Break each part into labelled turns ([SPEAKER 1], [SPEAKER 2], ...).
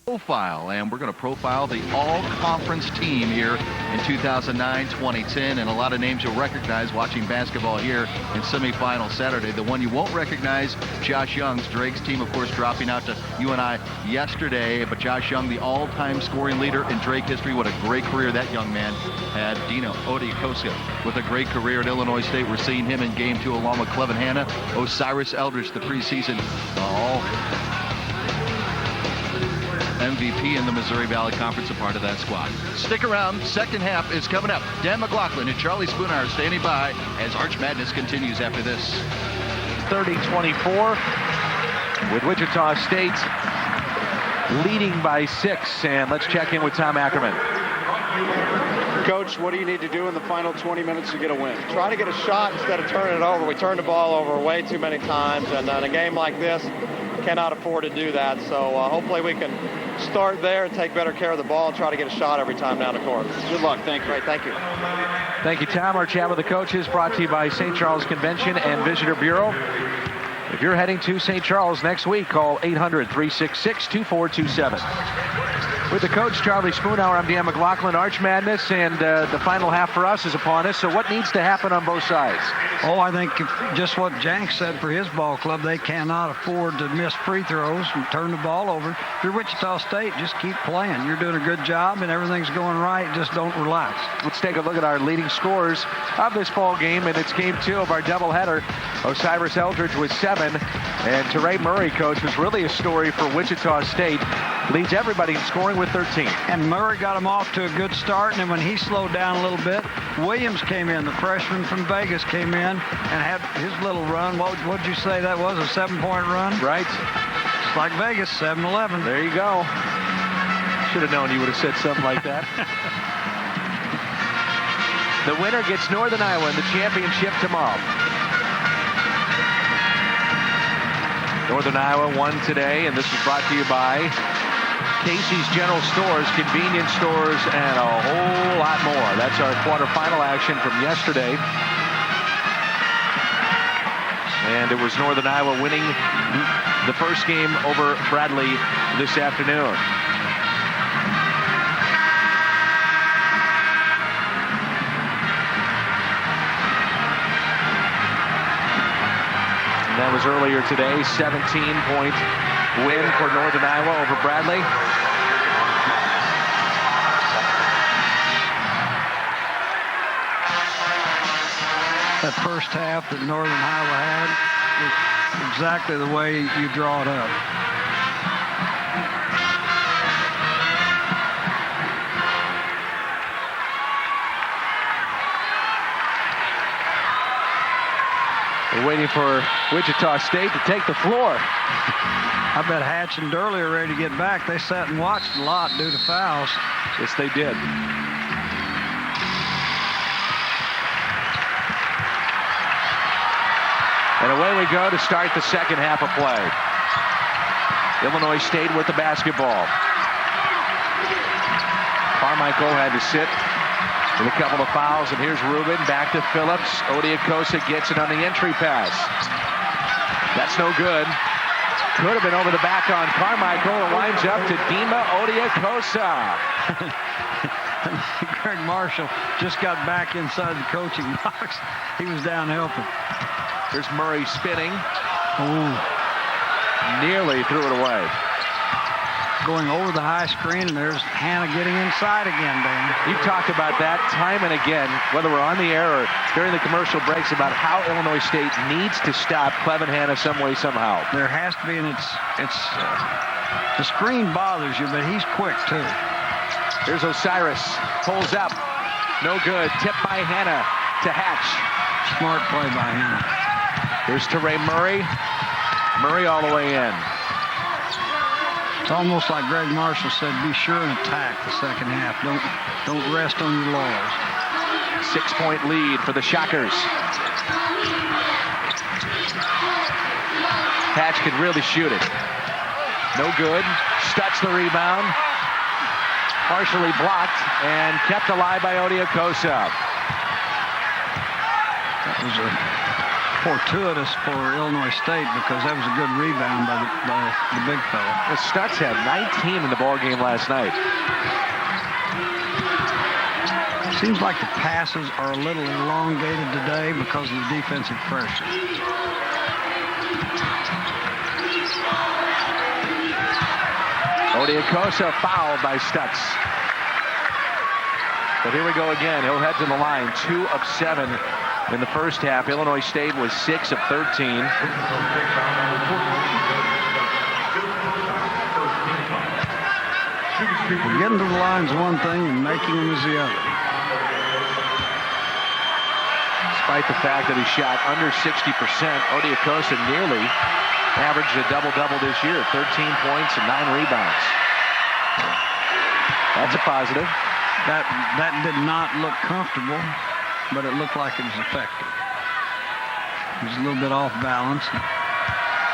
[SPEAKER 1] Profile, and we're going to profile the all-conference team here in 2009-2010, and a lot of names you'll recognize watching basketball here in semifinal Saturday. The one you won't recognize, Josh Young's Drake's team, of course, dropping out to UNI yesterday, but Josh Young, the all-time scoring leader in Drake history. What a great career that young man had. Dino Odiakosia with a great career at Illinois State. We're seeing him in Game 2 along with Clevin Hanna. Osiris Eldridge, the preseason all MVP in the Missouri Valley Conference, a part of that squad. Stick around. Second half is coming up. Dan McLaughlin and Charlie Spoonhour standing by as Arch Madness continues after this.
[SPEAKER 2] 30-24 with Wichita State leading by 6. And let's check in with Tom Ackerman.
[SPEAKER 3] Coach, what do you need to do in the final 20 minutes to get a win? Try to get a shot instead of turning it over. We turned the ball over way too many times, and in a game like this, cannot afford to do that. So hopefully we can start there and take better care of the ball and try to get a shot every time down the court. Good luck. Thank you. Great. Thank you.
[SPEAKER 2] Thank you, Tom. Our chat with the coaches brought to you by St. Charles Convention and Visitor Bureau. If you're heading to St. Charles next week, call 800-366-2427. With the coach, Charlie Spoonhour, I'm Dan McLaughlin. Arch Madness, and the final half for us is upon us. So what needs to happen on both sides?
[SPEAKER 4] Oh, I think just what Jank said for his ball club, they cannot afford to miss free throws and turn the ball over. If you're Wichita State, just keep playing. You're doing a good job, and everything's going right. Just don't relax.
[SPEAKER 2] Let's take a look at our leading scorers of this ball game, and it's Game 2 of our doubleheader. Osiris Eldridge with 7, and Teray Murray, coach, was really a story for Wichita State. Leads everybody in scoring with 13.
[SPEAKER 4] And Murray got him off to a good start, and then when he slowed down a little bit, Williams came in, the freshman from Vegas came in and had his little run. What'd you say that was, a 7-point run?
[SPEAKER 2] Right.
[SPEAKER 4] Just like Vegas, 7-11.
[SPEAKER 2] There you go. Should have known you would have said something like that. The winner gets Northern Iowa in the championship tomorrow. Northern Iowa won today, and this is brought to you by Casey's General Stores, convenience stores, and a whole lot more. That's our quarterfinal action from yesterday. And it was Northern Iowa winning the first game over Bradley this afternoon. And that was earlier today, 17-point win for Northern Iowa over Bradley.
[SPEAKER 4] That first half that Northern Iowa had was exactly the way you draw it up.
[SPEAKER 2] We're waiting for Wichita State to take the floor.
[SPEAKER 4] I bet Hatch and Durley are ready to get back. They sat and watched a lot due to fouls.
[SPEAKER 2] Yes, they did. And away we go to start the second half of play. Illinois State with the basketball. Carmichael had to sit with a couple of fouls, and here's Rubin back to Phillips. Odiakosia gets it on the entry pass. That's no good. Could have been over the back on Carmichael. It winds up to Dima Odiakosia.
[SPEAKER 4] Greg Marshall just got back inside the coaching box. He was down helping.
[SPEAKER 2] There's Murray spinning.
[SPEAKER 4] Ooh.
[SPEAKER 2] Nearly threw it away.
[SPEAKER 4] Going over the high screen, and there's Hanna getting inside again, Dan.
[SPEAKER 2] You've talked about that time and again, whether we're on the air or during the commercial breaks, about how Illinois State needs to stop Clevin Hanna some way, somehow.
[SPEAKER 4] There has to be, and the screen bothers you, but he's quick, too.
[SPEAKER 2] Here's Osiris. Pulls up. No good. Tip by Hanna to Hatch.
[SPEAKER 4] Smart play by Hanna.
[SPEAKER 2] Here's Teray Murray. Murray all the way in.
[SPEAKER 4] It's almost like Greg Marshall said, be sure and attack the second half. Don't rest on your laurels.
[SPEAKER 2] 6-point lead for the Shockers. Hatch could really shoot it. No good. Stutz the rebound. Partially blocked and kept alive by Odiakosia.
[SPEAKER 4] That was a fortuitous for Illinois State because that was a good rebound by the big fella.
[SPEAKER 2] The Stutz had 19 in the ball game last night.
[SPEAKER 4] Seems like the passes are a little elongated today because of the defensive pressure.
[SPEAKER 2] Odiokosa fouled by Stutz. But here we go again. He'll head to the line. 2 of 7 in the first half. Illinois State was 6 of 13.
[SPEAKER 4] Getting to the line is one thing and making them is the other.
[SPEAKER 2] Despite the fact that he shot under 60%, Odiokosa nearly averaged a double-double this year, 13 points and 9 rebounds. That's a positive.
[SPEAKER 4] That did not look comfortable, but it looked like it was effective. It was a little bit off balance.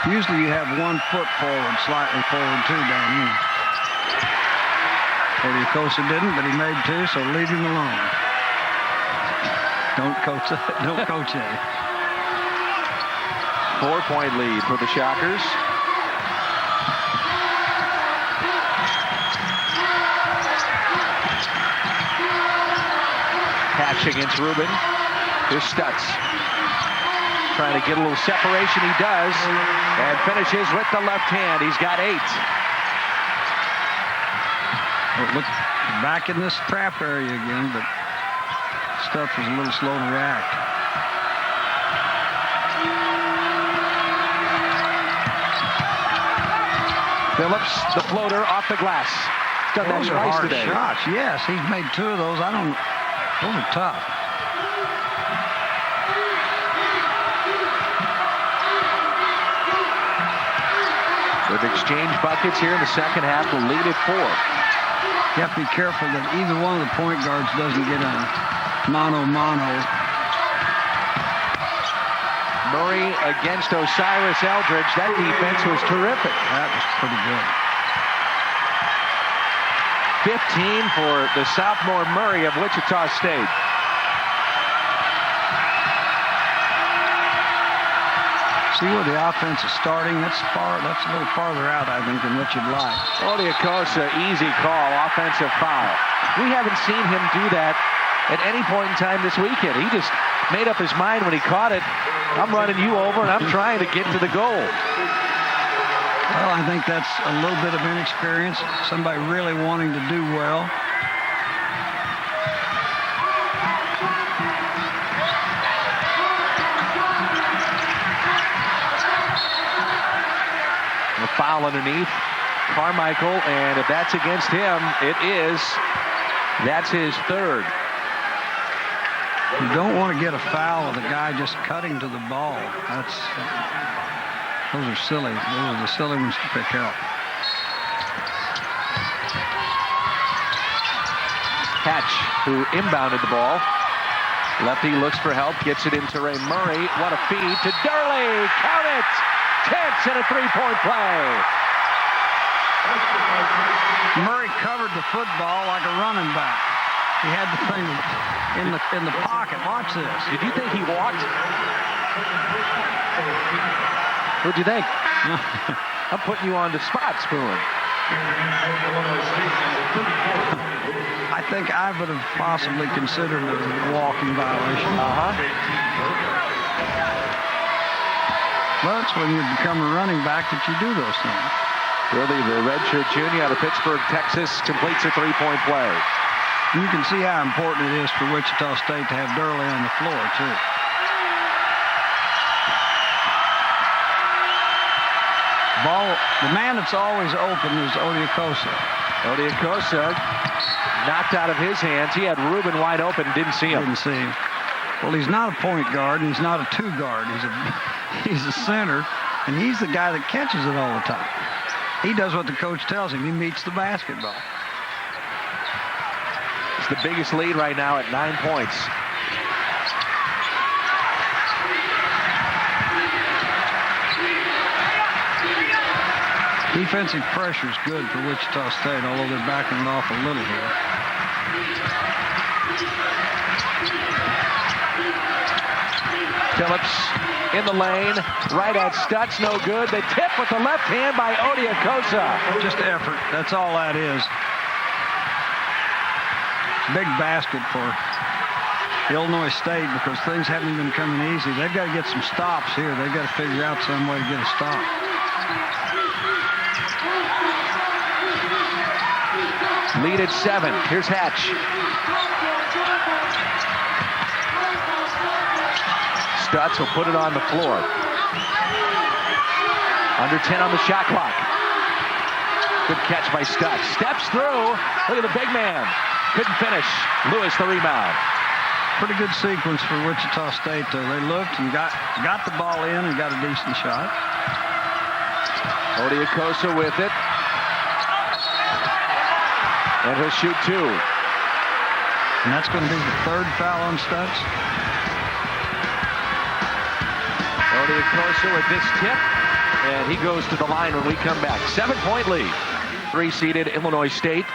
[SPEAKER 4] Usually you have 1 foot forward, slightly forward too down here. Odiokosa didn't, but he made 2, so leave him alone. Don't coach it. Don't coach it.
[SPEAKER 2] 4-point lead for the Shockers. Hatch against Rubin. Here's Stutz. Trying to get a little separation. He does. And finishes with the left hand. He's got 8.
[SPEAKER 4] Look, back in this trap area again, but Stutz was a little slow to react.
[SPEAKER 2] Phillips, the floater off the glass. Done that
[SPEAKER 4] Those are
[SPEAKER 2] twice
[SPEAKER 4] hard
[SPEAKER 2] today.
[SPEAKER 4] shots. Yes, he's made 2 of those. Those are tough.
[SPEAKER 2] With exchange buckets here in the second half, will lead at 4.
[SPEAKER 4] You have to be careful that either one of the point guards doesn't get a mano-mano.
[SPEAKER 2] Murray against Osiris Eldridge. That defense was terrific.
[SPEAKER 4] That was pretty good.
[SPEAKER 2] 15 for the sophomore Murray of Wichita State.
[SPEAKER 4] See where the offense is starting? That's a little farther out, I think, than what you'd like.
[SPEAKER 2] Odiokosa, easy call, offensive foul. We haven't seen him do that at any point in time this weekend. He just made up his mind when he caught it. I'm running you over, and I'm trying to get to the goal.
[SPEAKER 4] Well, I think that's a little bit of inexperience. Somebody really wanting to do well.
[SPEAKER 2] A foul underneath Carmichael, and if that's against him, it is. That's his 3rd.
[SPEAKER 4] You don't want to get a foul with a guy just cutting to the ball. Those are silly. Those are the silly ones to pick up.
[SPEAKER 2] Hatch, who inbounded the ball. Lefty looks for help, gets it into Ray Murray. What a feed to Durley. Count it! Tense and a 3-point play.
[SPEAKER 4] Murray covered the football like a running back. He had the thing in the pocket. Watch this.
[SPEAKER 2] Did you think he walked? What'd you think? I'm putting you on the spot, Spoon.
[SPEAKER 4] I think I would have possibly considered it a walking violation. Well, it's when you become a running back that you do those things.
[SPEAKER 2] Really, the redshirt junior out of Pittsburgh, Texas, completes a 3-point play.
[SPEAKER 4] And you can see how important it is for Wichita State to have Durley on the floor, too. The man that's always open is Odiokosa.
[SPEAKER 2] Odiokosa knocked out of his hands. He had Rubin wide open, didn't see him.
[SPEAKER 4] Didn't see him. Well, he's not a point guard, and he's not a 2 guard. He's a center, and he's the guy that catches it all the time. He does what the coach tells him. He meets the basketball.
[SPEAKER 2] It's the biggest lead right now at 9 points.
[SPEAKER 4] Defensive pressure is good for Wichita State, although they're backing it off a little here.
[SPEAKER 2] Phillips in the lane, right at Stutz, no good. The tip with the left hand by Odiakosa.
[SPEAKER 4] Just effort, that's all that is. Big basket for Illinois State because things haven't been coming easy. They've got to get some stops here. They've got to figure out some way to get a stop.
[SPEAKER 2] Lead at 7. Here's Hatch. Stutz will put it on the floor. Under 10 on the shot clock. Good catch by Stutz. Steps through. Look at the big man. Couldn't finish. Lewis the rebound.
[SPEAKER 4] Pretty good sequence for Wichita State, though. They looked and got the ball in and got a decent shot.
[SPEAKER 2] Odiakosa with it. And he'll shoot 2.
[SPEAKER 4] And that's going to be the 3rd foul on Stutz.
[SPEAKER 2] Odiakosa with this tip. And he goes to the line when we come back. 7-point lead. 3-seeded Illinois State.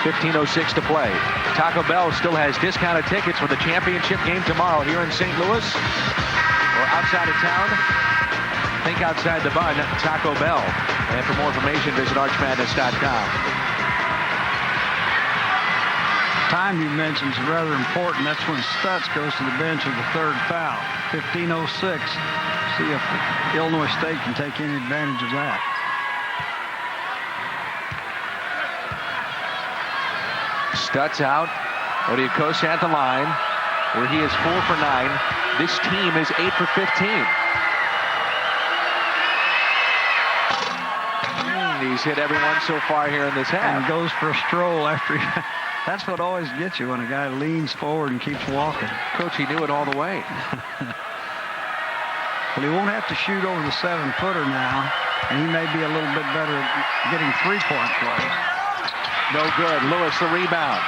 [SPEAKER 2] 15:06 to play. Taco Bell still has discounted tickets for the championship game tomorrow here in St. Louis or outside of town. Think outside the bun, Taco Bell. And for more information, visit archmadness.com.
[SPEAKER 4] Time you mentioned is rather important. That's when Stutz goes to the bench with the 3rd foul. 15:06. See if Illinois State can take any advantage of that.
[SPEAKER 2] Stutz out. Odiakosa at the line, where he is 4 for 9. This team is 8 for 15. He's hit everyone so far here in this half.
[SPEAKER 4] And goes for a stroll after he... That's what always gets you when a guy leans forward and keeps walking.
[SPEAKER 2] Coach, he knew it all the way.
[SPEAKER 4] Well, he won't have to shoot over the 7-footer now, and he may be a little bit better at getting 3-point play.
[SPEAKER 2] No good. Lewis the rebound.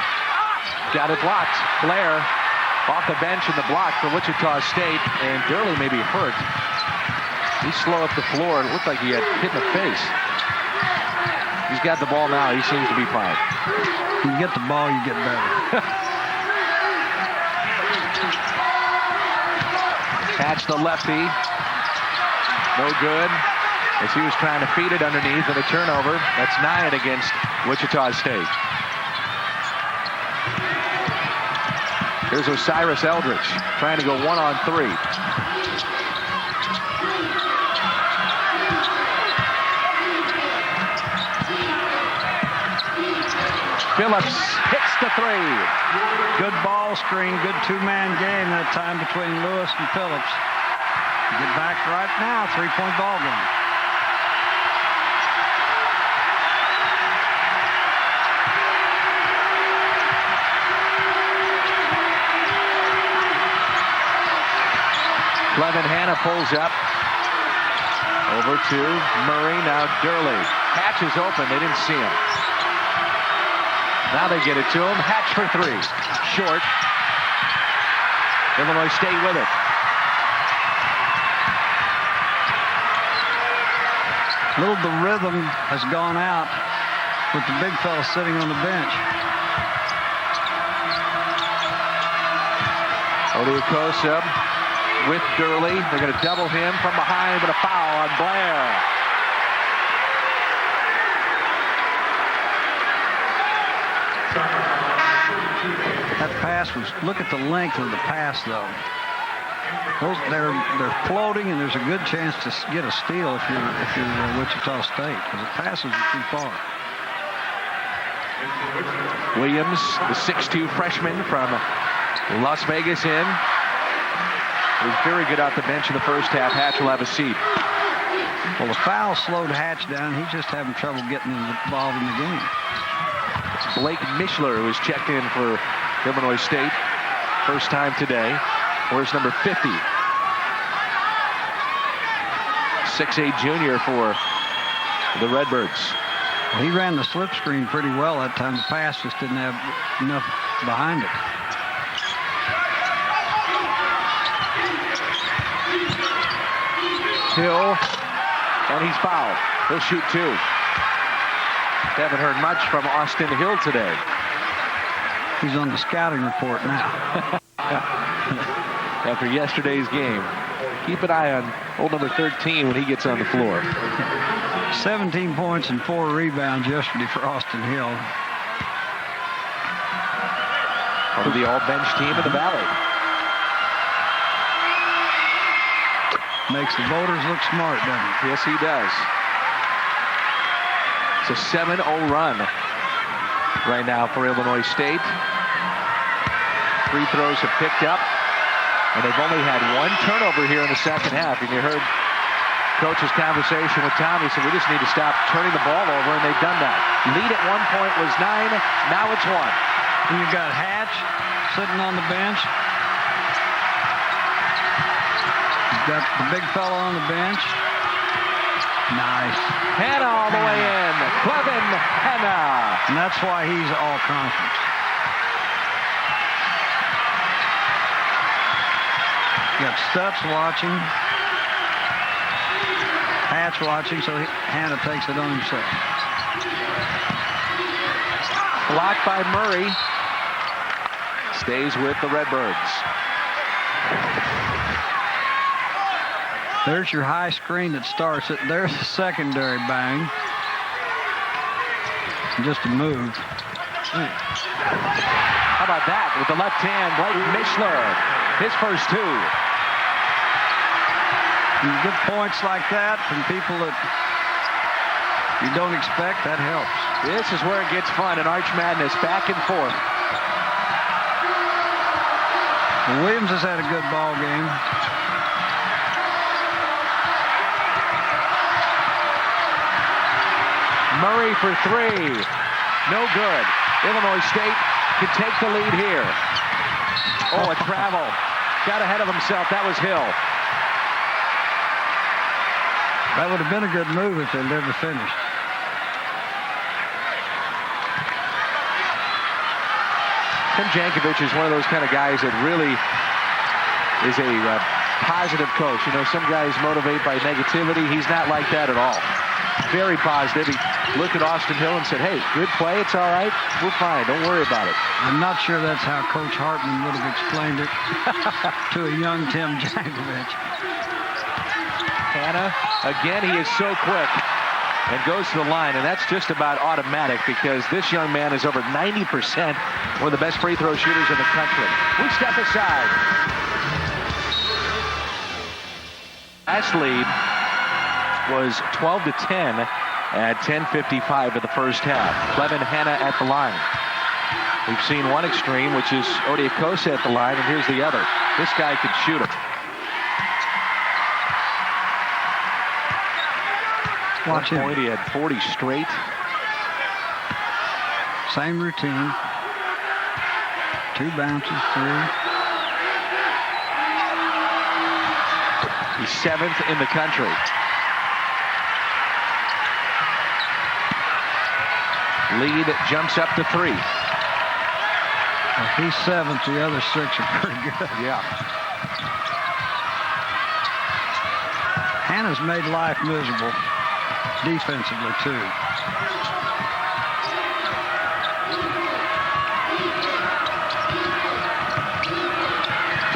[SPEAKER 2] Got it blocked. Blair off the bench in the block for Wichita State, and Durley may be hurt. He's slow up the floor. It looked like he had hit in the face. He's got the ball now. He seems to be fine.
[SPEAKER 4] When you get the ball, you get better.
[SPEAKER 2] Hatch the lefty. No good. As he was trying to feed it underneath and a turnover. That's 9 against Wichita State. Here's Osiris Eldridge trying to go 1-on-3. Phillips hits the 3.
[SPEAKER 4] Good ball screen, good 2-man game that time between Lewis and Phillips. Get back right now, 3-point ball game.
[SPEAKER 2] Clevin Hanna pulls up. Over to Murray, now Durley. Hatch is open, they didn't see him. Now they get it to him. Hatch for 3. Short. Illinois State with it.
[SPEAKER 4] The rhythm has gone out with the big fella sitting on the bench.
[SPEAKER 2] Odiakosa with Durley. They're going to double him from behind, but a foul on Blair.
[SPEAKER 4] That pass was, look at the length of the pass, though. They're floating, and there's a good chance to get a steal if you're Wichita State, because the passes are too far.
[SPEAKER 2] Williams, the 6'2 freshman from Las Vegas in. He was very good out the bench in the first half. Hatch will have a seat.
[SPEAKER 4] Well, the foul slowed Hatch down. He's just having trouble getting involved in the game.
[SPEAKER 2] Blake Mishler was checked in for Illinois State. First time today. Where's number 50? 6'8 junior for the Redbirds.
[SPEAKER 4] Well, he ran the slip screen pretty well that time. The pass just didn't have enough behind it.
[SPEAKER 2] Hill, and he's fouled. He'll shoot 2. Haven't heard much from Austin Hill today.
[SPEAKER 4] He's on the scouting report now.
[SPEAKER 2] After yesterday's game. Keep an eye on old number 13 when he gets on the floor.
[SPEAKER 4] 17 points and 4 rebounds yesterday for Austin Hill.
[SPEAKER 2] One of the all-bench team in the Valley.
[SPEAKER 4] Makes the voters look smart, doesn't it?
[SPEAKER 2] Yes, he does. It's a 7-0 run right now for Illinois State. Free throws have picked up, and they've only had 1 turnover here in the second half. And you heard Coach's conversation with Tom. He said, we just need to stop turning the ball over, and they've done that. Lead at one point was 9. Now it's 1.
[SPEAKER 4] And you've got Hatch sitting on the bench. You've got the big fellow on the bench. Nice.
[SPEAKER 2] Hanna all the way in. Clevin Hanna.
[SPEAKER 4] And that's why he's all conference. You got Stutz watching. Hatch watching, so Hanna takes it on himself.
[SPEAKER 2] Blocked by Murray. Stays with the Redbirds.
[SPEAKER 4] There's your high screen that starts it. There's the secondary bang. Just a move.
[SPEAKER 2] How about that with the left hand, Blake Mishler. His first 2.
[SPEAKER 4] You get points like that from people that you don't expect, that helps.
[SPEAKER 2] This is where it gets fun in Arch Madness, back and forth.
[SPEAKER 4] Williams has had a good ball game.
[SPEAKER 2] Murray for 3. No good. Illinois State can take the lead here. Oh, a travel. Got ahead of himself. That was Hill.
[SPEAKER 4] That would have been a good move if they'd never finished.
[SPEAKER 2] Tim Jankovic is one of those kind of guys that really is a positive coach. You know, some guys motivate by negativity. He's not like that at all. Very positive. He looked at Austin Hill and said, hey, good play. It's all right. We're fine. Don't worry about it.
[SPEAKER 4] I'm not sure that's how Coach Hartman would have explained it to a young Tim Jankovic.
[SPEAKER 2] Hanna, again, he is so quick and goes to the line, and that's just about automatic because this young man is over 90%, one of the best free throw shooters in the country. We step aside. Last lead was 12-10 at 10:55 of the first half. Clevin Hanna at the line. We've seen one extreme, which is Odiakosa at the line, and here's the other. This guy could shoot him.
[SPEAKER 4] Watch him.
[SPEAKER 2] Point, he had 40 straight.
[SPEAKER 4] Same routine. 2 bounces, 3.
[SPEAKER 2] He's 7th in the country. Lead jumps up to 3.
[SPEAKER 4] Well, he's 7th. The other 6 are pretty good.
[SPEAKER 2] Yeah.
[SPEAKER 4] Hanna's made life miserable defensively, too.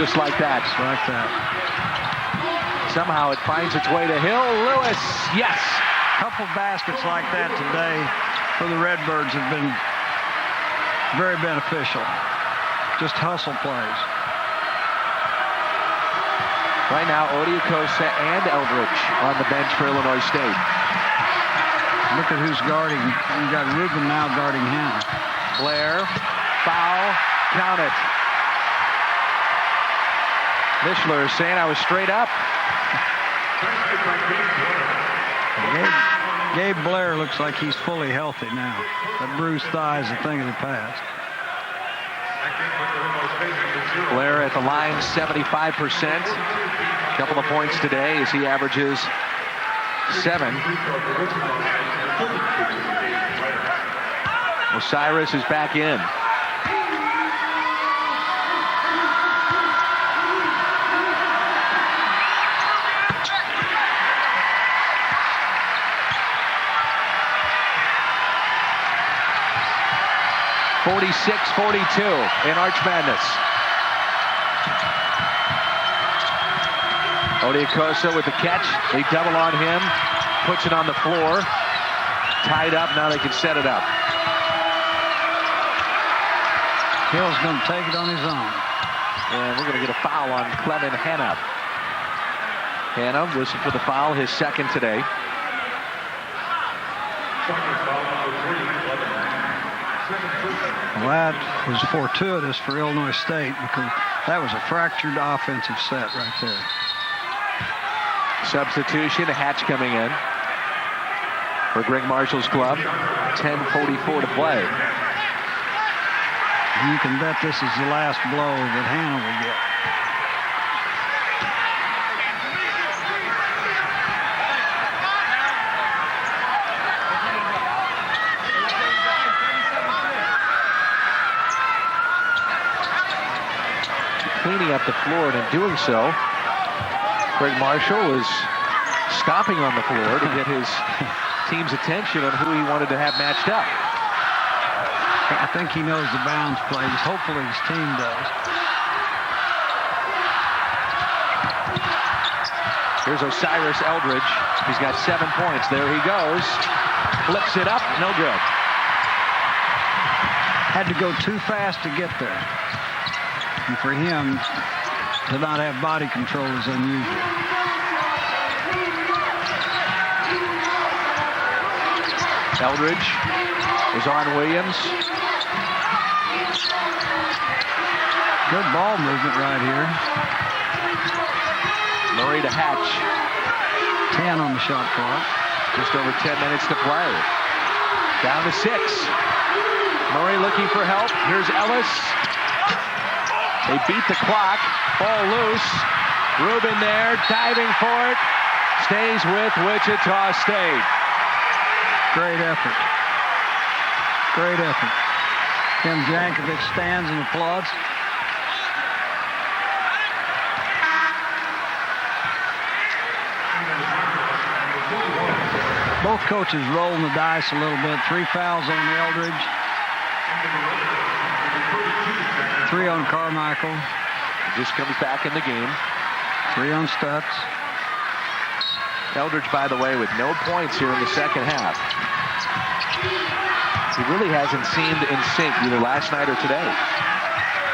[SPEAKER 2] Just like that.
[SPEAKER 4] Just like that.
[SPEAKER 2] Somehow it finds its way to Hill. Lewis, yes.
[SPEAKER 4] A couple baskets like that today for the Redbirds have been very beneficial. Just hustle plays.
[SPEAKER 2] Right now, Odiakosa and Eldridge on the bench for Illinois State.
[SPEAKER 4] Look at who's guarding. You've got Rubin now guarding Hanna.
[SPEAKER 2] Blair, foul, count it. Mishler is saying I was straight up.
[SPEAKER 4] Gabe Blair looks like he's fully healthy now. That bruised thigh is a thing of the past.
[SPEAKER 2] Blair at the line, 75%. A couple of points today as he averages 7. Osiris is back in. 46-42 in Arch Madness. Odiokosa with the catch. They double on him. Puts it on the floor. Tied up. Now they can set it up.
[SPEAKER 4] Hill's going to take it on his own.
[SPEAKER 2] And we're going to get a foul on Clement Hanna. Hanna whistled for the foul, his second today.
[SPEAKER 4] Well, that was fortuitous for Illinois State because that was a fractured offensive set right there.
[SPEAKER 2] Substitution, Hatch coming in for Greg Marshall's club. 10:44 to play.
[SPEAKER 4] You can bet this is the last blow that Hanna will get.
[SPEAKER 2] Cleaning up the floor, and in doing so, Greg Marshall is stomping on the floor to get his team's attention on who he wanted to have matched up.
[SPEAKER 4] I think he knows the bounds plays. Hopefully his team does.
[SPEAKER 2] Here's Osiris Eldridge. He's got 7 points. There he goes. Flips it up. No good.
[SPEAKER 4] Had to go too fast to get there. And for him to not have body control is unusual.
[SPEAKER 2] Eldridge is on Williams.
[SPEAKER 4] Good ball movement right here.
[SPEAKER 2] Murray to Hatch.
[SPEAKER 4] 10 on the shot clock.
[SPEAKER 2] Just over 10 minutes to play. Down to 6. Murray looking for help. Here's Ellis. They beat the clock. Ball loose. Rubin there, diving for it. Stays with Wichita State.
[SPEAKER 4] Great effort. Great effort. Tim Jankovic stands and applauds. Both coaches rolling the dice a little bit. 3 fouls on Eldridge. 3 on Carmichael.
[SPEAKER 2] Just comes back in the game.
[SPEAKER 4] 3 on Stutz.
[SPEAKER 2] Eldridge, by the way, with no points here in the second half. He really hasn't seemed in sync either last night or today.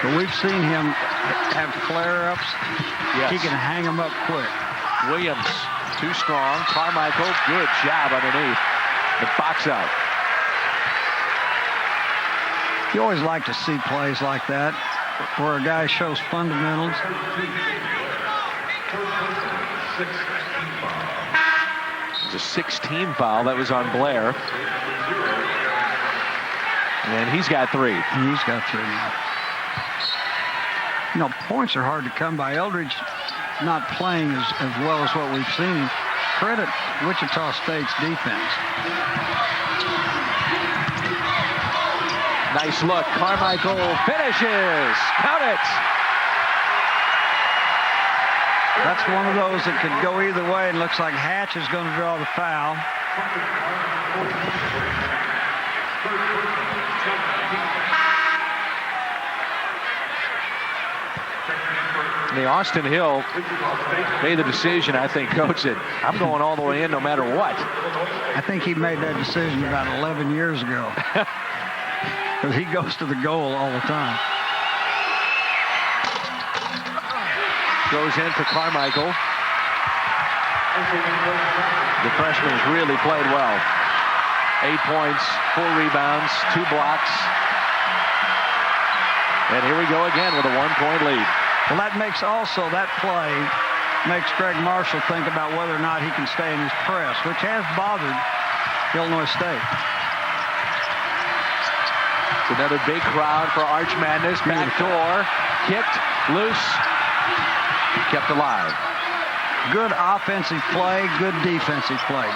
[SPEAKER 4] But we've seen him have flare-ups.
[SPEAKER 2] Yes.
[SPEAKER 4] He can hang them up quick.
[SPEAKER 2] Williams, too strong. Carmichael, good job underneath. The box out.
[SPEAKER 4] You always like to see plays like that where a guy shows fundamentals.
[SPEAKER 2] It's a 16 foul. That was on Blair. And he's got 3.
[SPEAKER 4] He's got 3 now. You know, points are hard to come by. Eldridge not playing as well as what we've seen. Credit Wichita State's defense.
[SPEAKER 2] Nice look. Carmichael finishes. Count it.
[SPEAKER 4] That's one of those that could go either way, and looks like Hatch is going to draw the foul.
[SPEAKER 2] The Austin Hill made the decision, I think, Coach said, I'm going all the way in no matter what.
[SPEAKER 4] I think he made that decision about 11 years ago. Because he goes to the goal all the time.
[SPEAKER 2] Goes in for Carmichael. The freshman has really played well. 8 points, 4 rebounds, 2 blocks. And here we go again with a 1-point lead.
[SPEAKER 4] Well, that makes also, that play makes Greg Marshall think about whether or not he can stay in his press, which has bothered Illinois State.
[SPEAKER 2] It's another big crowd for Arch Madness. Back door, kicked, loose, kept alive.
[SPEAKER 4] Good offensive play, good defensive play.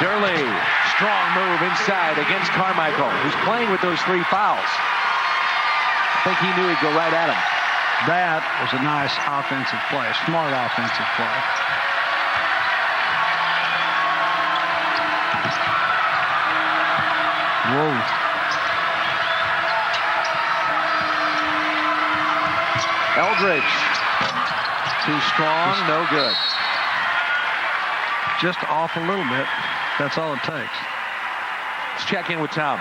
[SPEAKER 2] Durley, strong move inside against Carmichael, who's playing with those 3 fouls. I think he knew he'd go right at him.
[SPEAKER 4] That was a nice offensive play, a smart offensive play. Whoa.
[SPEAKER 2] Eldridge. Too strong, no good.
[SPEAKER 4] Just off a little bit. That's all it takes.
[SPEAKER 2] Let's check in with Tom.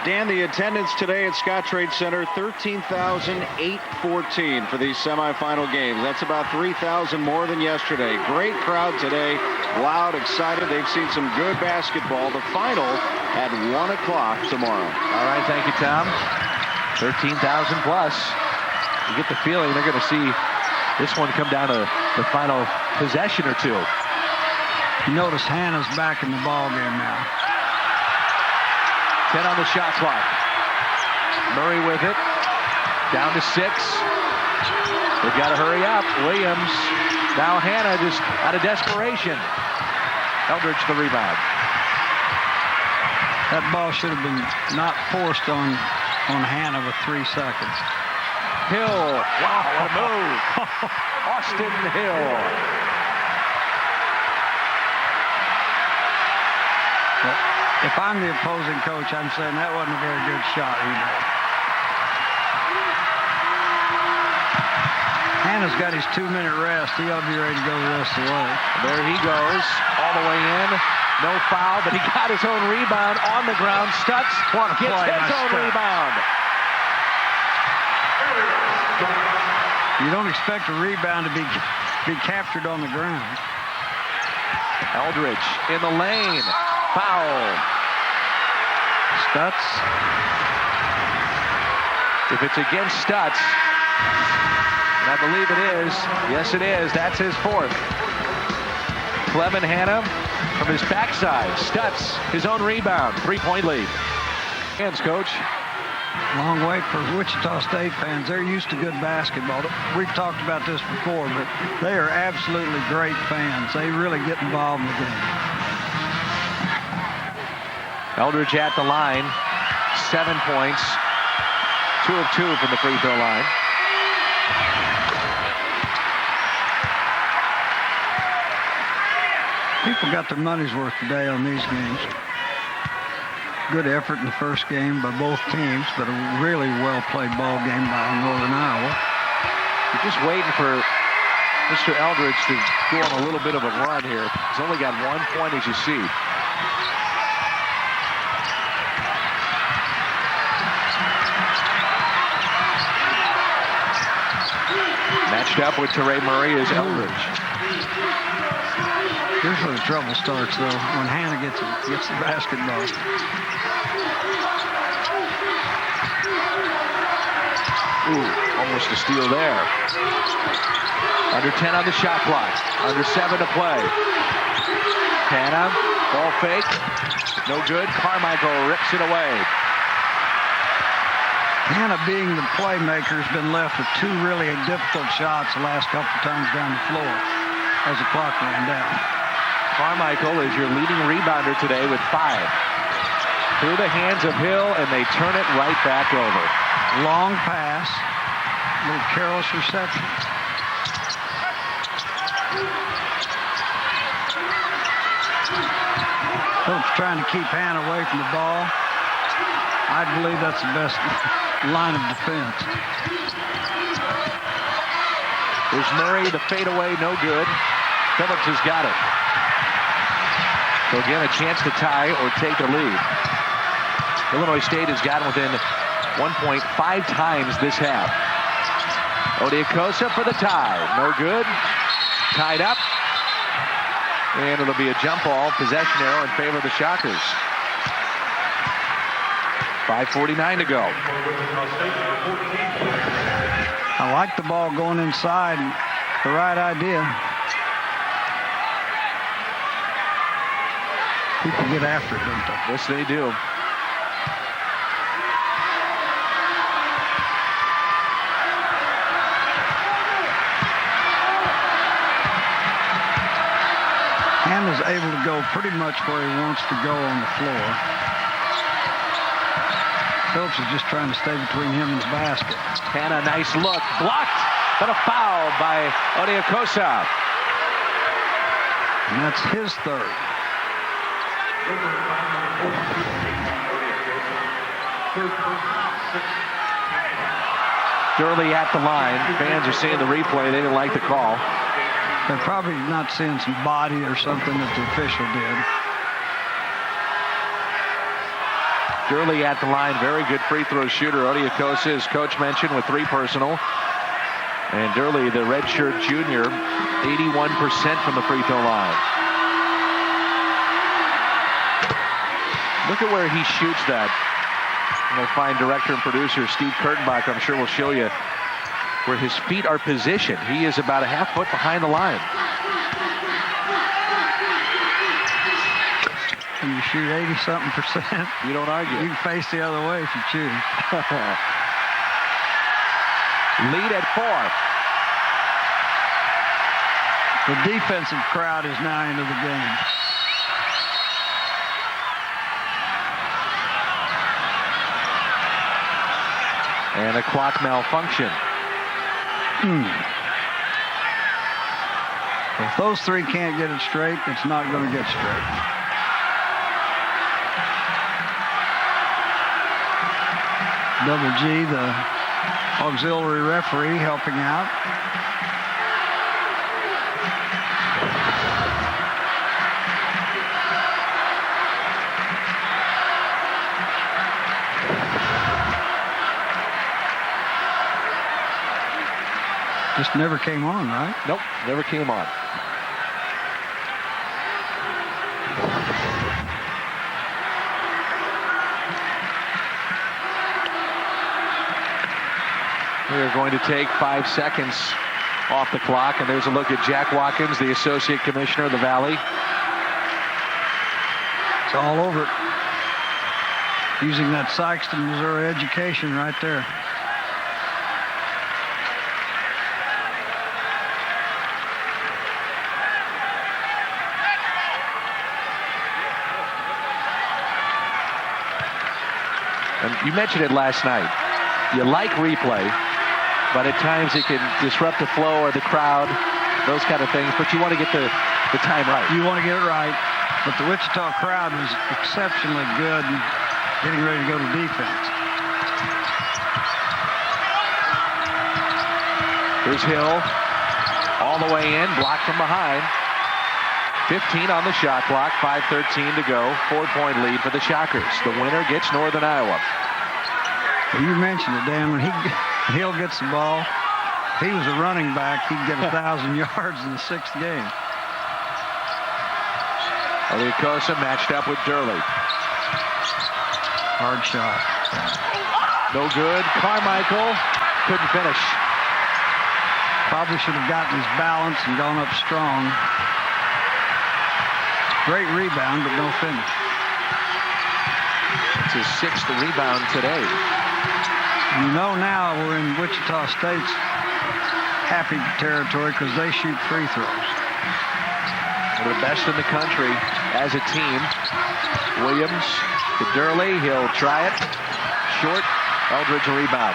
[SPEAKER 5] Dan, the attendance today at Scottrade Center, 13,814 for these semifinal games. That's about 3,000 more than yesterday. Great crowd today. Loud, excited. They've seen some good basketball. The final at 1 o'clock tomorrow.
[SPEAKER 2] All right, thank you, Tom. 13,000 plus. You get the feeling they're going to see this one come down to the final possession or two.
[SPEAKER 4] You notice Hannah's back in the ball game now.
[SPEAKER 2] 10 on the shot clock. Murray with it. Down to 6. They've got to hurry up. Williams. Now Hannah just out of desperation. Eldridge the rebound.
[SPEAKER 4] That ball should have been not forced on Hannah with 3 seconds.
[SPEAKER 2] Hill. Wow, what a move. Austin Hill.
[SPEAKER 4] If I'm the opposing coach, I'm saying that wasn't a very good shot he made. Hannah's got his 2-minute rest. He ought to be ready to go the rest of the way.
[SPEAKER 2] There he goes, all the way in. No foul, but he got his own rebound on the ground. Stutz gets his own rebound.
[SPEAKER 4] You don't expect a rebound to be captured on the ground.
[SPEAKER 2] Eldridge in the lane. Foul.
[SPEAKER 4] Stutz.
[SPEAKER 2] If it's against Stutz, and I believe it is. Yes, it is. That's his 4th. Clevin Hannah from his backside. Stutz, his own rebound. 3-point lead. Hands, coach.
[SPEAKER 4] Long wait for Wichita State fans. They're used to good basketball. We've talked about this before, but they are absolutely great fans. They really get involved in the game.
[SPEAKER 2] Eldridge at the line. 7 points. 2 of 2 from the free throw line.
[SPEAKER 4] People got their money's worth today on these games. Good effort in the first game by both teams, but a really well-played ball game by Northern Iowa.
[SPEAKER 2] We're just waiting for Mr. Eldridge to go on a little bit of a run here. He's only got 1 point, as you see. Matched up with Teray Murray is Eldridge.
[SPEAKER 4] Here's where the trouble starts, though, when Hannah gets the basketball.
[SPEAKER 2] Ooh, almost a steal there. Under 10 on the shot clock. Under 7 to play. Hannah, ball fake. No good. Carmichael rips it away.
[SPEAKER 4] Hannah, being the playmaker, has been left with 2 really difficult shots the last couple of times down the floor as the clock ran down.
[SPEAKER 2] Carmichael is your leading rebounder today with 5. Through the hands of Hill, and they turn it right back over.
[SPEAKER 4] Long pass. A little careless reception. Phillips trying to keep Hannah away from the ball. I believe that's the best line of defense.
[SPEAKER 2] There's Murray, the fadeaway, no good. Phillips has got it. So again, a chance to tie or take the lead. Illinois State has gotten within 1.5 times this half. Odiokosa for the tie. No good. Tied up. And it'll be a jump ball, possession arrow in favor of the Shockers. 5:49 to go.
[SPEAKER 4] I like the ball going inside. The right idea. People get after it, don't they?
[SPEAKER 2] Yes, they do.
[SPEAKER 4] Hannah's able to go pretty much where he wants to go on the floor. Phillips is just trying to stay between him and the basket.
[SPEAKER 2] Hannah, nice look. Blocked, but a foul by Odiokosa.
[SPEAKER 4] And that's his 3rd.
[SPEAKER 2] Durley at the line. Fans are seeing the replay. They didn't like the call.
[SPEAKER 4] They're probably not seeing some body or something that the official did.
[SPEAKER 2] Durley at the line. Very good free throw shooter. Odiokosa, as coach mentioned, with 3 personal. And Durley, the redshirt junior, 81% from the free throw line. Look at where he shoots that. I'm going to find director and producer Steve Kurtenbach. I'm sure will show you where his feet are positioned. He is about a half foot behind the line.
[SPEAKER 4] And you shoot 80-something%.
[SPEAKER 2] You don't argue.
[SPEAKER 4] You can face the other way if you choose.
[SPEAKER 2] Lead at 4.
[SPEAKER 4] The defensive crowd is now into the game.
[SPEAKER 2] And a clock malfunction.
[SPEAKER 4] If those 3 can't get it straight, it's not going to get straight. Double G, the auxiliary referee, helping out. Just never came on, right?
[SPEAKER 2] Nope, never came on. We're going to take 5 seconds off the clock, and there's a look at Jack Watkins, the Associate Commissioner of the Valley.
[SPEAKER 4] It's all over it. Using that Sykeston, Missouri education right there.
[SPEAKER 2] And you mentioned it last night. You like replay, but at times it can disrupt the flow or the crowd, those kind of things. But you want to get the time right.
[SPEAKER 4] You want to get it right. But the Wichita crowd was exceptionally good and getting ready to go to defense.
[SPEAKER 2] Here's Hill all the way in, blocked from behind. 15 on the shot clock, 5:13 to go. 4-point lead for the Shockers. The winner gets Northern Iowa.
[SPEAKER 4] You mentioned it, Dan. When Hill gets the ball, if he was a running back, he'd get 1,000 yards in the 6th game.
[SPEAKER 2] Odiokosa matched up with Durley.
[SPEAKER 4] Hard shot.
[SPEAKER 2] No good. Carmichael couldn't finish.
[SPEAKER 4] Probably should have gotten his balance and gone up strong. Great rebound, but no finish.
[SPEAKER 2] It's his 6th rebound today.
[SPEAKER 4] You know now we're in Wichita State's happy territory because they shoot free throws.
[SPEAKER 2] One of the best in the country as a team. Williams to Durley. He'll try it. Short. Eldridge rebound.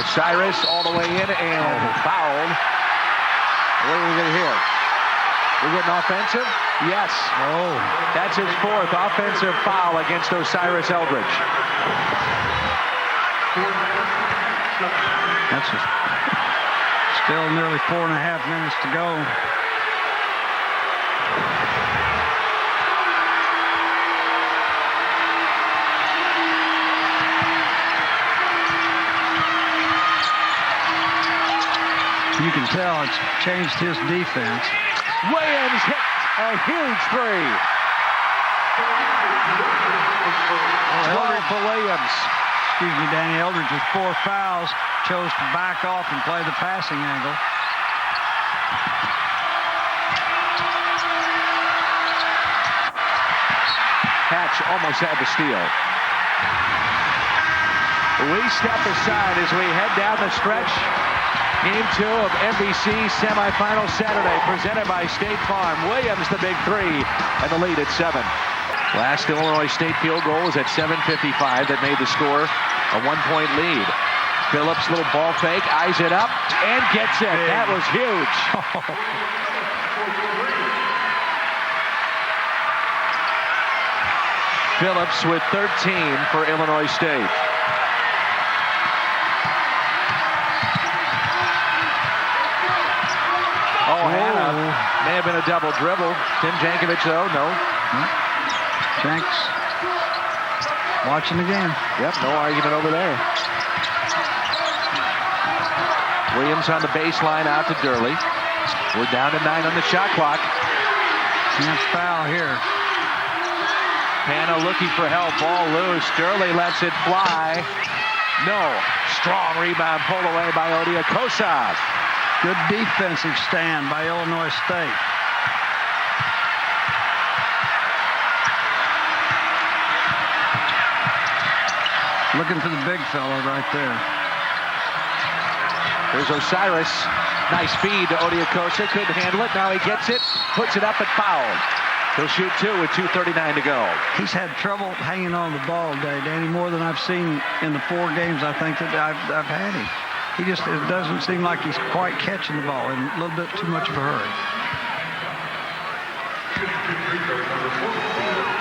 [SPEAKER 2] Osiris all the way in and fouled. What are we going to hear? We're getting offensive? Yes.
[SPEAKER 4] Oh.
[SPEAKER 2] That's his 4th offensive foul against Osiris Eldridge.
[SPEAKER 4] That's still nearly 4.5 minutes to go. You can tell it's changed his defense.
[SPEAKER 2] Williams hit a huge 3. 12 for Williams.
[SPEAKER 4] Excuse me, Danny. Eldridge with 4 fouls chose to back off and play the passing angle.
[SPEAKER 2] Hatch almost had the steal. We step aside as we head down the stretch. Game 2 of MVC semifinal Saturday, presented by State Farm. Williams the big 3, and the lead at 7. Last Illinois State field goal was at 7:55 that made the score a 1-point lead. Phillips, little ball fake, eyes it up, and gets it. That was huge. Phillips with 13 for Illinois State. Oh, Hannah may have been a double dribble. Tim Jankovic, though, no.
[SPEAKER 4] Jenks watching the game.
[SPEAKER 2] Yep, no argument over there. Williams on the baseline out to Durley. We're down to 9 on the shot clock.
[SPEAKER 4] Can't foul here.
[SPEAKER 2] Hannah looking for help. Ball loose. Durley lets it fly. No. Strong rebound pulled away by Odia Kosov.
[SPEAKER 4] Good defensive stand by Illinois State. Looking for the big fella right there.
[SPEAKER 2] There's Osiris. Nice feed to Odia Kosa. Couldn't handle it. Now he gets it. Puts it up and fouled. He'll shoot 2 with 2:39 to go.
[SPEAKER 4] He's had trouble hanging on the ball today, Danny, more than I've seen in the 4 games I think that I've had him. It doesn't seem like he's quite catching the ball in a little bit too much of a hurry.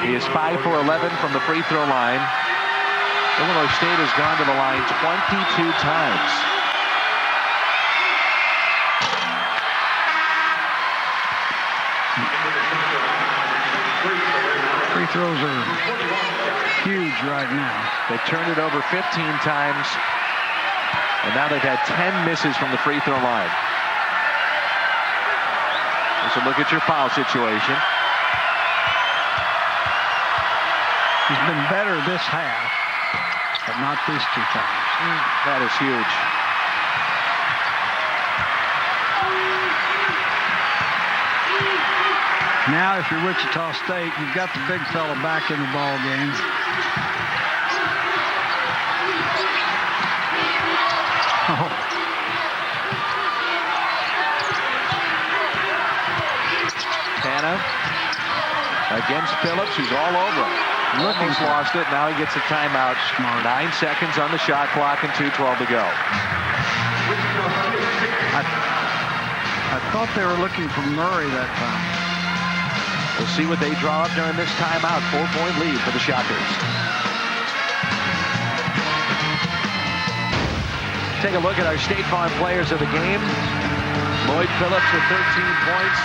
[SPEAKER 2] He is 5 for 11 from the free throw line. Illinois State has gone to the line 22 times.
[SPEAKER 4] Free throws are huge right now.
[SPEAKER 2] They've turned it over 15 times, and now they've had 10 misses from the free throw line. So look at your foul situation.
[SPEAKER 4] He's been better this half, but not these 2 times.
[SPEAKER 2] That is huge.
[SPEAKER 4] Now, if you're Wichita State, you've got the big fella back in the ball game. Oh.
[SPEAKER 2] Hannah against Phillips, who's all over him. Almost lost it. Now he gets a timeout. 9 seconds on the shot clock and 2:12 to go.
[SPEAKER 4] I thought they were looking for Murray that time.
[SPEAKER 2] We'll see what they draw up during this timeout. 4-point lead for the Shockers. Take a look at our State Farm players of the game. Lloyd Phillips with 13 points,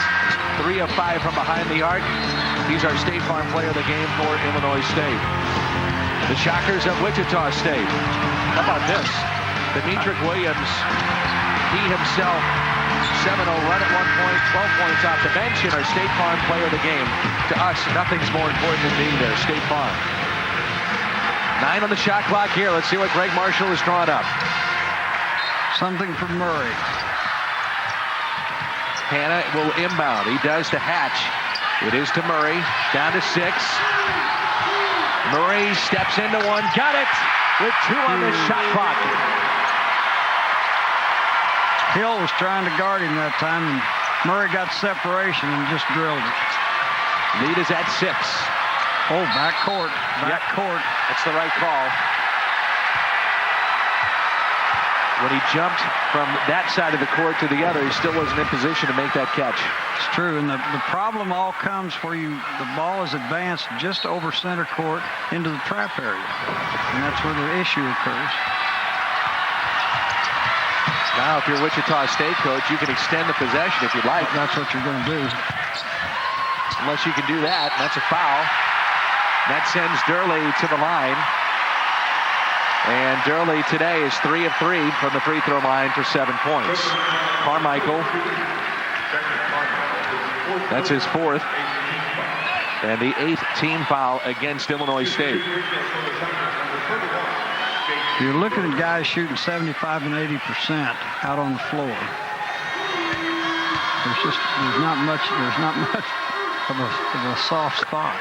[SPEAKER 2] 3 of 5 from behind the arc. He's our State Farm player of the game for Illinois State. The Shockers of Wichita State. How about this? Demetric Williams, he himself, 7-0 run at 1 point, 12 points off the bench, and our State Farm player of the game. To us, nothing's more important than being there. State Farm. 9 on the shot clock here. Let's see what Greg Marshall has drawn up.
[SPEAKER 4] Something from Murray.
[SPEAKER 2] Hannah will inbound. He does to Hatch. It is to Murray. Down to 6. Murray steps into one. Got it with 2 on the shot clock.
[SPEAKER 4] Hill was trying to guard him that time, and Murray got separation and just drilled it.
[SPEAKER 2] Lead is at 6.
[SPEAKER 4] Oh, backcourt. Backcourt.
[SPEAKER 2] That's the right call. When he jumped from that side of the court to the other, he still wasn't in position to make that catch.
[SPEAKER 4] It's true, and the problem all comes where the ball is advanced just over center court into the trap area, and that's where the issue occurs.
[SPEAKER 2] Now, if you're Wichita State coach, you can extend the possession if you'd like.
[SPEAKER 4] That's what you're going to do.
[SPEAKER 2] Unless you can do that, and that's a foul. That sends Durley to the line. And Durley today is 3 of 3 from the free throw line for 7 points. Carmichael, that's his 4th. And the 8th team foul against Illinois State.
[SPEAKER 4] You're looking at guys shooting 75 and 80% out on the floor. There's not much of a soft spot.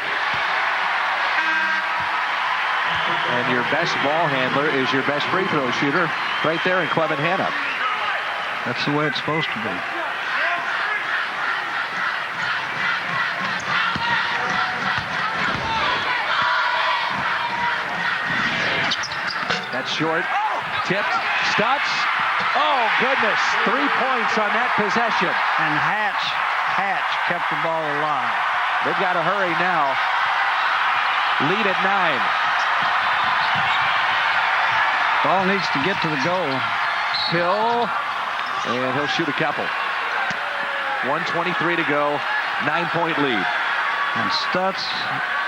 [SPEAKER 2] And your best ball handler is your best free throw shooter right there in Clement Hannah.
[SPEAKER 4] That's the way it's supposed to be.
[SPEAKER 2] That's short. Tipped. Stutz. Oh, goodness. 3 points on that possession.
[SPEAKER 4] And Hatch kept the ball alive.
[SPEAKER 2] They've got to hurry now. Lead at 9.
[SPEAKER 4] Ball needs to get to the goal.
[SPEAKER 2] Hill, and he'll shoot a couple. 1:23 to go, 9-point lead.
[SPEAKER 4] And Stutz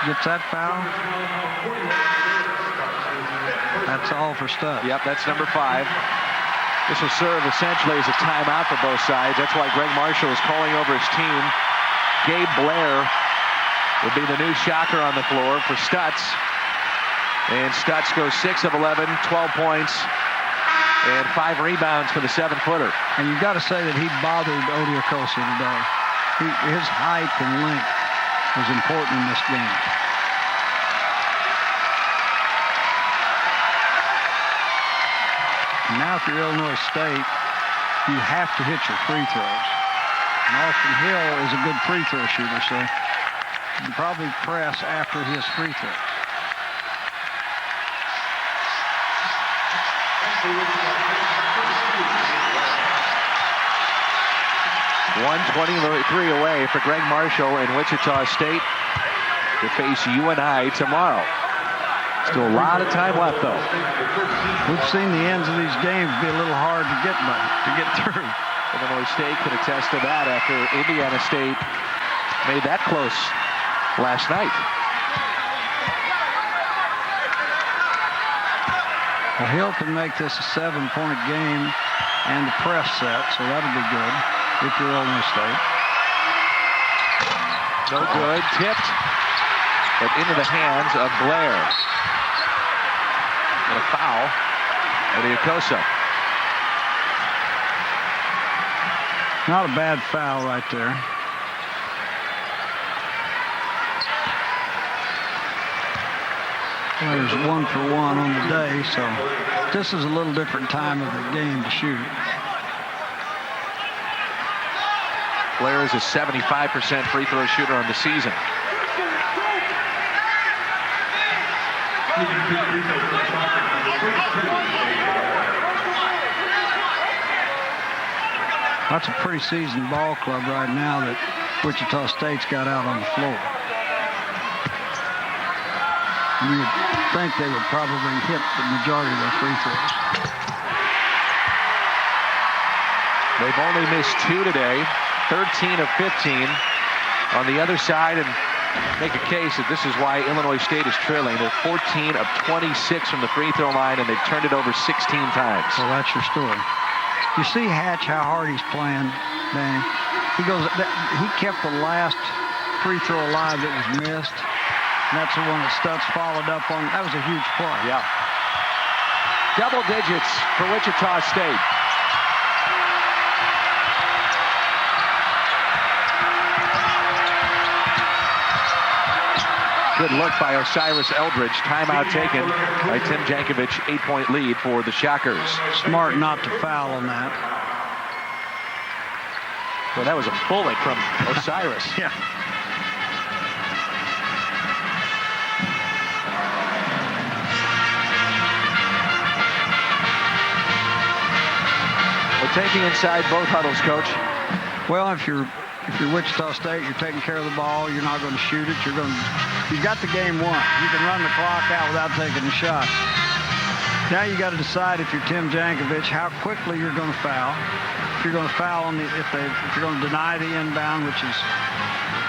[SPEAKER 4] gets that foul. That's all for Stutz.
[SPEAKER 2] Yep, that's number 5. This will serve essentially as a timeout for both sides. That's why Greg Marshall is calling over his team. Gabe Blair will be the new shocker on the floor for Stutz. And Stutz goes 6 of 11, 12 points, and 5 rebounds for the 7-footer.
[SPEAKER 4] And you've got to say that he bothered Odiokosi today. His height and length was important in this game. And now if you're Illinois State, you have to hit your free throws. And Austin Hill is a good free throw shooter, so you can probably press after his free throws.
[SPEAKER 2] 1:23 away for Greg Marshall in Wichita State to face UNI tomorrow. Still a lot of time left, though.
[SPEAKER 4] We've seen the ends of these games be a little hard to get through.
[SPEAKER 2] Illinois State can attest to that after Indiana State made that close last night.
[SPEAKER 4] Well, Hill can make this a 7-point game and the press set, so that'll be good if you're Illinois State.
[SPEAKER 2] No good. Tipped, but into the hands of Blair. And a foul. Odiokosi.
[SPEAKER 4] Not a bad foul right there. Well, there's 1 for 1 on the day, so this is a little different time of the game to shoot.
[SPEAKER 2] Blair is a 75% free throw shooter on the season.
[SPEAKER 4] That's a pretty seasoned ball club right now that Wichita State's got out on the floor. You would think they would probably hit the majority of their free throws.
[SPEAKER 2] They've only missed 2 today, 13 of 15 on the other side, and make a case that this is why Illinois State is trailing. They're 14 of 26 from the free throw line, and they've turned it over 16 times.
[SPEAKER 4] Well, that's your story. You see Hatch, how hard he's playing, Danny. He kept the last free throw alive that was missed. And that's the one that Stutz followed up on. That was a huge play.
[SPEAKER 2] Yeah. Double digits for Wichita State. Good look by Osiris Eldridge. Timeout taken by Tim Jankovic. 8-point lead for the Shockers.
[SPEAKER 4] Smart not to foul on that.
[SPEAKER 2] Well, that was a bullet from Osiris.
[SPEAKER 4] Yeah.
[SPEAKER 2] We're taking inside both huddles, Coach.
[SPEAKER 4] Well, if you're Wichita State, you're taking care of the ball. You're not going to shoot it. You've got the game won. You can run the clock out without taking a shot. Now you got to decide, if you're Tim Jankovic, how quickly you're going to foul. If you're going to foul on if you're going to deny the inbound, which is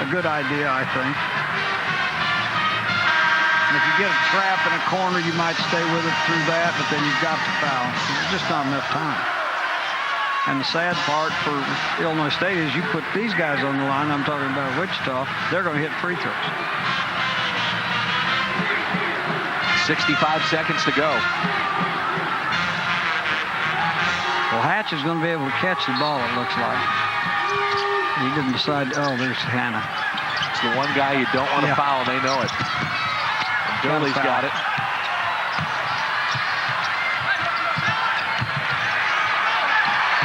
[SPEAKER 4] a good idea, I think. And if you get a trap in a corner, you might stay with it through that, but then you've got to foul. There's just not enough time. And the sad part for Illinois State is you put these guys on the line, I'm talking about Wichita, they're going to hit free throws.
[SPEAKER 2] 65 seconds to go.
[SPEAKER 4] Well, Hatch is going to be able to catch the ball, it looks like. He didn't decide, oh, there's Hannah.
[SPEAKER 2] It's the one guy you don't want to foul, they know it. Gurley's got it.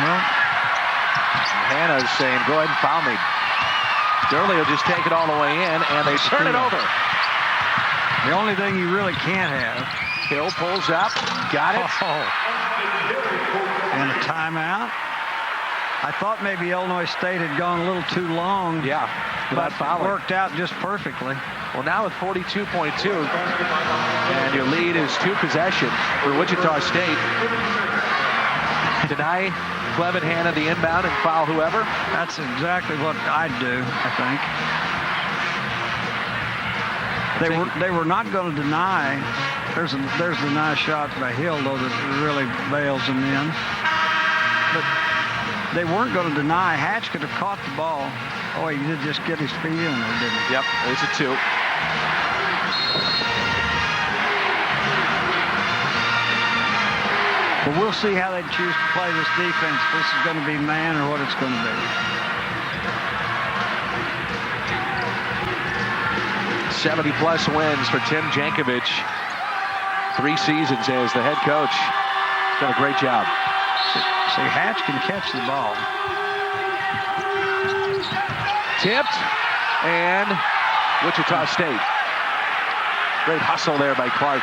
[SPEAKER 4] Well,
[SPEAKER 2] Hannah's saying, go ahead and foul me. Gurley will just take it all the way in, and they turn it over.
[SPEAKER 4] The only thing you really can't have.
[SPEAKER 2] Hill pulls up, got it.
[SPEAKER 4] Oh. And a timeout. I thought maybe Illinois State had gone a little too long.
[SPEAKER 2] Yeah,
[SPEAKER 4] but
[SPEAKER 2] fouling.
[SPEAKER 4] Worked out just perfectly.
[SPEAKER 2] Well, now with 42.2, and your lead is 2 possessions for Wichita State. Deny Clevin Hanna the inbound and foul whoever.
[SPEAKER 4] That's exactly what I'd do, I think. They were not going to deny. There's the nice shot by Hill, though, that really bails them in. But they weren't going to deny. Hatch could have caught the ball. Oh, he did just get his feet in there, didn't he?
[SPEAKER 2] Yep, there's a 2.
[SPEAKER 4] But we'll see how they choose to play this defense. If this is going to be man or what it's going to be.
[SPEAKER 2] 70-plus wins for Tim Jankovic. 3 seasons as the head coach. Done a great job.
[SPEAKER 4] See, Hatch can catch the ball.
[SPEAKER 2] Tipped, and Wichita State. Great hustle there by Clark.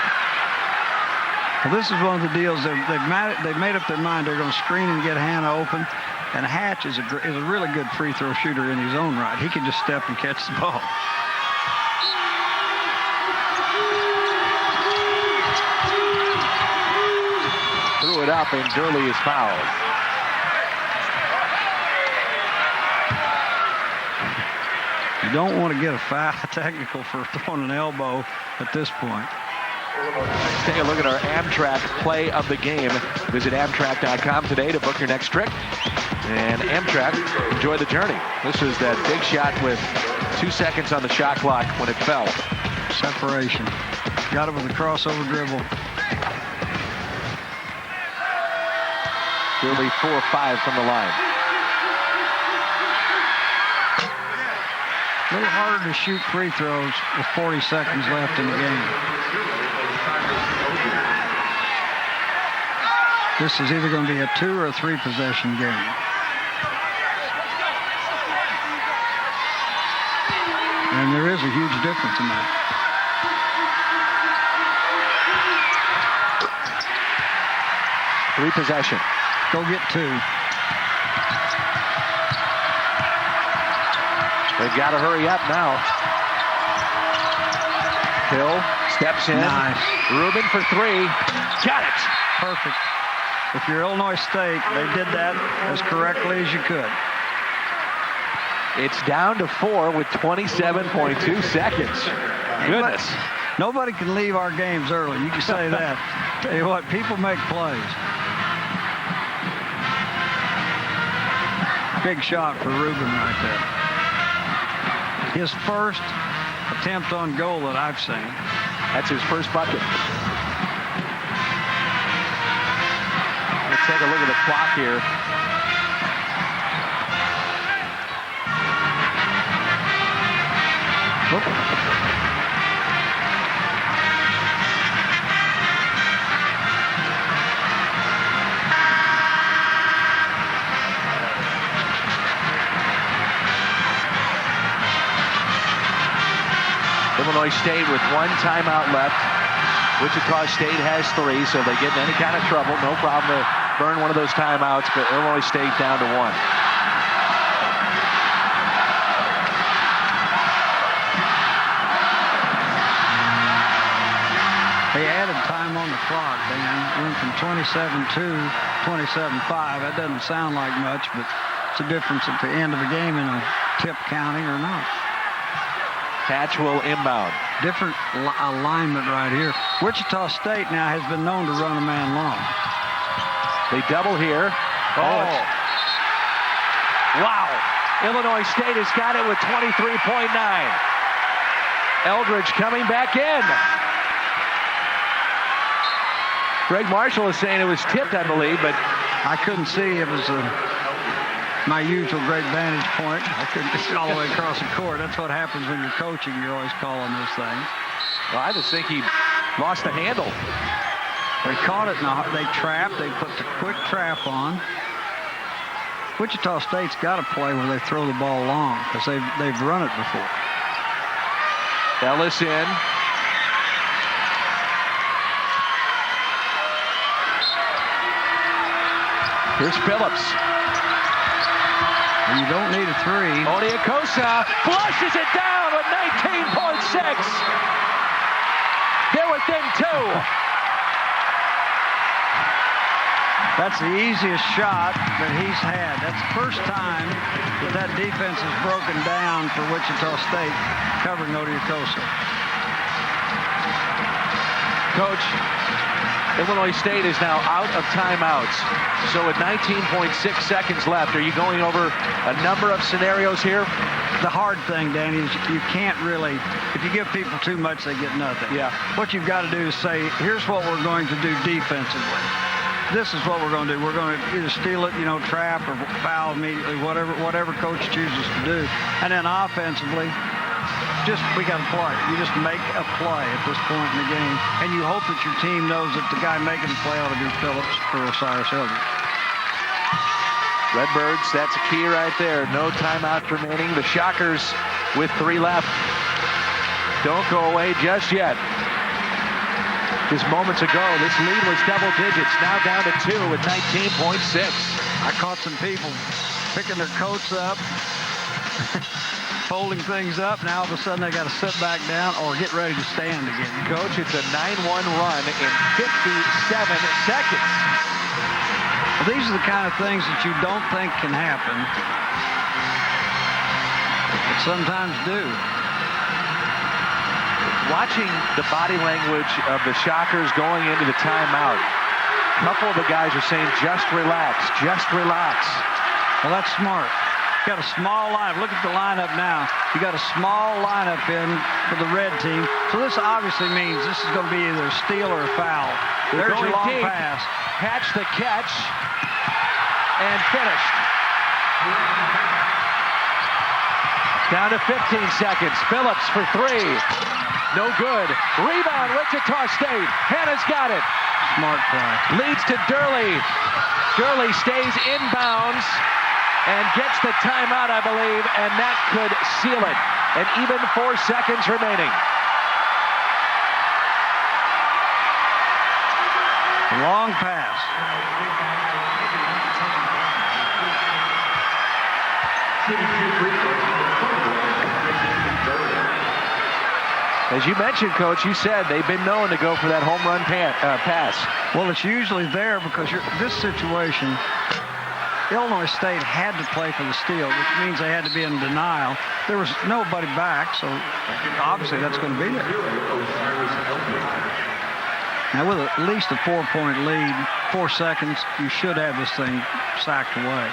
[SPEAKER 4] Well, this is one of the deals they've made up their mind. They're going to screen and get Hanna open. And Hatch is a really good free throw shooter in his own right. He can just step and catch the ball.
[SPEAKER 2] Threw it up, and Gurley is fouled.
[SPEAKER 4] You don't want to get a foul technical for throwing an elbow at this point.
[SPEAKER 2] Take a look at our Amtrak play of the game. Visit Amtrak.com today to book your next trip. And Amtrak, enjoy the journey. This was that big shot with 2 seconds on the shot clock when it fell.
[SPEAKER 4] Separation. Got it with a crossover dribble.
[SPEAKER 2] Really 4 or 5 from the line.
[SPEAKER 4] A little harder to shoot free throws with 40 seconds left in the game. This is either going to be a 2 or a 3 possession game. And there is a huge difference in that.
[SPEAKER 2] Three possession.
[SPEAKER 4] Go get 2.
[SPEAKER 2] They've got to hurry up now. Hill steps in.
[SPEAKER 4] Nice.
[SPEAKER 2] Rubin for 3. Got it.
[SPEAKER 4] Perfect. If you're Illinois State, they did that as correctly as you could.
[SPEAKER 2] It's down to 4 with 27.2 seconds. Goodness.
[SPEAKER 4] Nobody can leave our games early. You can say that. Tell you what, people make plays. Big shot for Rubin right there. His first attempt on goal that I've seen.
[SPEAKER 2] That's his first bucket. Let's take a look at the clock here. Whoop. Illinois State with 1 timeout left. Wichita State has 3, so if they get in any kind of trouble, no problem to burn one of those timeouts, but Illinois State down to 1.
[SPEAKER 4] They added time on the clock, Dan. Went from 27-2 to 27-5. That doesn't sound like much, but it's a difference at the end of the game in a tip counting or not.
[SPEAKER 2] Hatch will inbound.
[SPEAKER 4] Different alignment right here. Wichita State now has been known to run a man long.
[SPEAKER 2] They double here. Oh. Wow. Illinois State has got it with 23.9. Eldridge coming back in. Greg Marshall is saying it was tipped, I believe, but
[SPEAKER 4] I couldn't see. It was my usual great vantage point. I couldn't see all the way across the court. That's what happens when you're coaching. You're always calling those things.
[SPEAKER 2] Well, I just think he lost the handle.
[SPEAKER 4] They caught it. Now they trapped. They put the quick trap on. Wichita State's got to play where they throw the ball long because they've run it before.
[SPEAKER 2] Ellis in. Here's Phillips.
[SPEAKER 4] You don't need a 3.
[SPEAKER 2] Odiakosa flushes it down with 19.6. They're within 2.
[SPEAKER 4] That's the easiest shot that he's had. That's the first time that defense is broken down for Wichita State covering Odiakosa.
[SPEAKER 2] Coach, Illinois State is now out of timeouts. So with 19.6 seconds left, are you going over a number of scenarios here?
[SPEAKER 4] The hard thing, Danny, is you can't really, if you give people too much, they get nothing.
[SPEAKER 2] Yeah.
[SPEAKER 4] What you've got to do is say, here's what we're going to do defensively. This is what we're going to do. We're going to either steal it, trap or foul immediately, whatever coach chooses to do. And then offensively, we got to play. You just make a play at this point in the game. And you hope that your team knows that the guy making the play ought to be Phillips or Osiris Eldridge.
[SPEAKER 2] Redbirds, that's a key right there. No timeout remaining. The Shockers with 3 left. Don't go away just yet. Just moments ago, this lead was double digits. Now down to 2 with 19.6.
[SPEAKER 4] I caught some people picking their coats up, folding things up. Now all of a sudden they got to sit back down or get ready to stand again.
[SPEAKER 2] Coach, it's a 9-1 run in 57 seconds.
[SPEAKER 4] Well, these are the kind of things that you don't think can happen, but sometimes do.
[SPEAKER 2] Watching the body language of the Shockers going into the timeout, a couple of the guys are saying, just relax, just relax.
[SPEAKER 4] Well, that's smart. You got a small lineup. Look at the lineup now. You got a small lineup in for the red team. So this obviously means this is going to be either a steal or a foul. There's your long
[SPEAKER 2] deep.
[SPEAKER 4] pass.
[SPEAKER 2] Hatch the catch and finished. Down to 15 seconds. Phillips for 3. No good. Rebound, Wichita State. Hannah's got it.
[SPEAKER 4] Smart play.
[SPEAKER 2] Leads to Durley. Durley stays inbounds and gets the timeout, I believe, and that could seal it. And even 4 seconds remaining.
[SPEAKER 4] Long pass.
[SPEAKER 2] As you mentioned, Coach, you said they've been known to go for that home run pass.
[SPEAKER 4] Well, it's usually there because this situation, Illinois State had to play for the steal, which means they had to be in denial. There was nobody back, so obviously that's going to be there. Now, with at least a 4-point lead, 4 seconds, you should have this thing sacked away.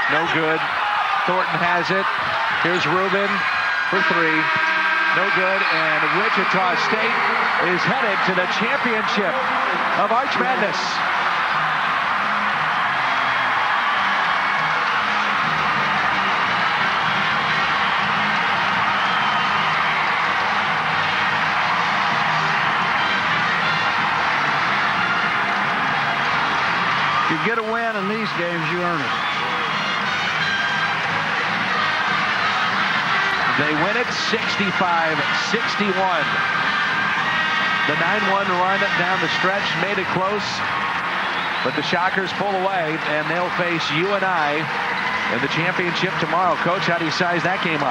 [SPEAKER 2] No good. Thornton has it. Here's Rubin for 3. No good. And Wichita State is headed to the championship of Arch Madness.
[SPEAKER 4] If you get a win in these games, you earn it.
[SPEAKER 2] They win it 65-61. The 9-1 run down the stretch made it close, but the Shockers pull away, and they'll face UNI in the championship tomorrow. Coach, how do you size that game up?